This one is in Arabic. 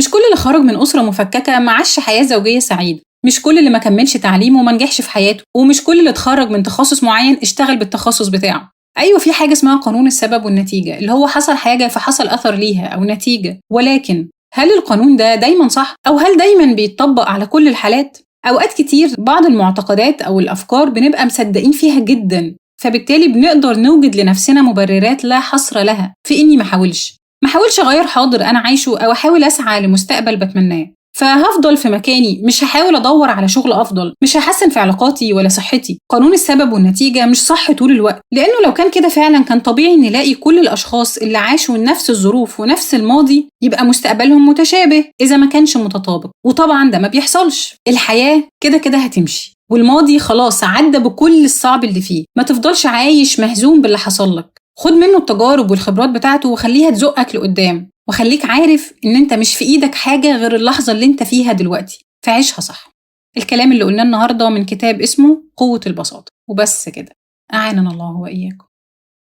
مش كل اللي خرج من أسرة مفككة معاش حياة زوجية سعيدة، مش كل اللي ما كملش تعليمه وما نجحش في حياته، ومش كل اللي اتخرج من تخصص معين اشتغل بالتخصص بتاعه. أيوة، في حاجة اسمها قانون السبب والنتيجة، اللي هو حصل حاجة فحصل أثر ليها أو نتيجة. ولكن هل القانون ده دايما صح؟ أو هل دايما بيتطبق على كل الحالات؟ أوقات كتير بعض المعتقدات أو الأفكار بنبقى مصدقين فيها جدا، فبالتالي بنقدر نوجد لنفسنا مبررات لا حصر لها في إني محاولش أغير حاضر أنا عايشه، أو أحاول أسعى لمستقبل بتمناه. فهفضل في مكاني، مش هحاول أدور على شغل أفضل، مش هحسن في علاقاتي ولا صحتي. قانون السبب والنتيجة مش صح طول الوقت، لأنه لو كان كده فعلا كان طبيعي نلاقي كل الأشخاص اللي عاشوا نفس الظروف ونفس الماضي يبقى مستقبلهم متشابه إذا ما كانش متطابق. وطبعا ده ما بيحصلش. الحياة كده كده هتمشي، والماضي خلاص عدى بكل الصعب اللي فيه. ما تفضلش عايش مهزوم باللي حصل لك، خد منه التجارب والخبرات بتاعته وخليها تزقك لقدام، وخليك عارف إن أنت مش في إيدك حاجة غير اللحظة اللي أنت فيها دلوقتي، فعيشها صح. الكلام اللي قلناه النهاردة من كتاب اسمه قوة البساطة. وبس كده، أعاننا الله وإياكم.